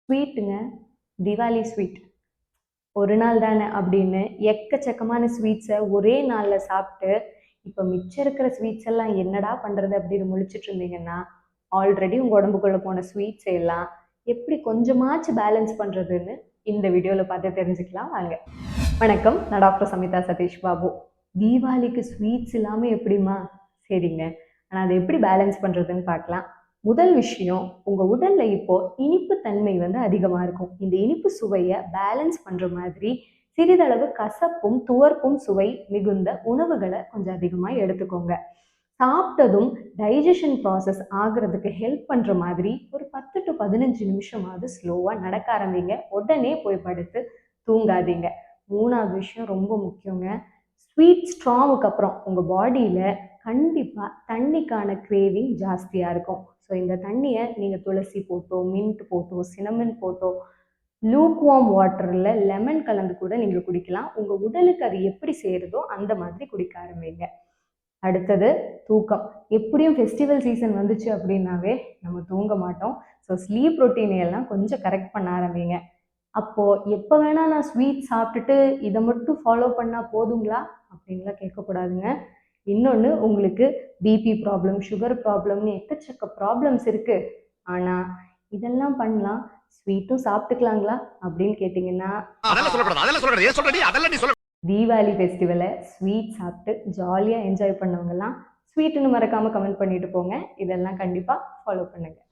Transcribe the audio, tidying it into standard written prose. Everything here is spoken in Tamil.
ஸ்வீட்டுங்க. திவாலி ஸ்வீட். ஒரு நாள் தானே அப்படின்னு எக்கச்சக்கமான ஸ்வீட்ஸை ஒரே நாளில் சாப்பிட்டு இப்போ மிச்சம் இருக்கிற ஸ்வீட்ஸ் எல்லாம் என்னடா பண்ணுறது அப்படின்னு முழிச்சிட்டு இருந்தீங்கன்னா, ஆல்ரெடி உங்கள் உடம்புக்குள்ளே போன ஸ்வீட்ஸ் எல்லாம் எப்படி கொஞ்சமாச்சு பேலன்ஸ் பண்ணுறதுன்னு இந்த வீடியோவில் பார்த்து தெரிஞ்சுக்கலாம் வாங்க. வணக்கம், நான் டாக்டர் சமிதா சதீஷ் பாபு. தீபாவளிக்கு ஸ்வீட்ஸ் இல்லாமல் எப்படிமா? சரிங்க, ஆனால் அதை எப்படி பேலன்ஸ் பண்ணுறதுன்னு பார்க்கலாம். முதல் விஷயம், உங்கள் உடலில் இப்போ இனிப்பு தன்மை அதிகமாக இருக்கும். இந்த இனிப்பு சுவையை பேலன்ஸ் பண்ணுற மாதிரி சிறிதளவு கசப்பும் துவர்ப்பும் சுவை மிகுந்த உணவுகளை கொஞ்சம் அதிகமாக எடுத்துக்கோங்க. சாப்பிட்டதும் டைஜஷன் ப்ராசஸ் ஆகிறதுக்கு ஹெல்ப் பண்ணுற மாதிரி ஒரு 10 to 15 நிமிஷமாவது ஸ்லோவாக நடக்க ஆரம்பிங்க. உடனே போய் படுத்து தூங்காதீங்க. மூணாவது விஷயம் ரொம்ப முக்கியங்க. ஸ்வீட் ஸ்ட்ராவுக்கு அப்புறம் உங்கள் பாடியில் கண்டிப்பாக தண்ணிக்கான கிரேவிங் ஜாஸ்தியாக இருக்கும். ஸோ இந்த தண்ணியை நீங்கள் துளசி போட்டோ, மின்ட் போட்டோ, சினமன் போட்டோ, லூக்வார்ம் வாட்டரில் லெமன் கலந்து கூட நீங்கள் குடிக்கலாம். உங்கள் உடலுக்கு அது எப்படி சேருதோ அந்த மாதிரி குடிக்க ஆரம்பிங்க. அடுத்தது தூக்கம். எப்படியும் ஃபெஸ்டிவல் சீசன் வந்துச்சு அப்படின்னாவே நம்ம தூங்க மாட்டோம். ஸோ ஸ்லீப் ரொட்டீனை எல்லாம் கொஞ்சம் கரெக்ட் பண்ண ஆரம்பிங்க. அப்போது எப்போ வேணால் நான் ஸ்வீட் சாப்பிட்டுட்டு இதை மட்டும் ஃபாலோ பண்ணால் போதுங்களா அப்படின்லாம் கேட்கக்கூடாதுங்க. இன்னொன்று, உங்களுக்கு பிபி ப்ராப்ளம், சுகர் ப்ராப்ளம்னு எக்கச்சக்க ப்ராப்ளம்ஸ் இருக்குது. ஆனால் இதெல்லாம் பண்ணலாம், ஸ்வீட்டும் சாப்பிட்டுக்கலாங்களா அப்படின்னு கேட்டிங்கன்னா, தீபாவளி ஃபெஸ்டிவலை ஸ்வீட் சாப்பிட்டு ஜாலியாக என்ஜாய் பண்ணவங்கலாம் ஸ்வீட்டுன்னு மறக்காமல் கமெண்ட் பண்ணிட்டு போங்க. இதெல்லாம் கண்டிப்பாக ஃபாலோ பண்ணுங்கள்.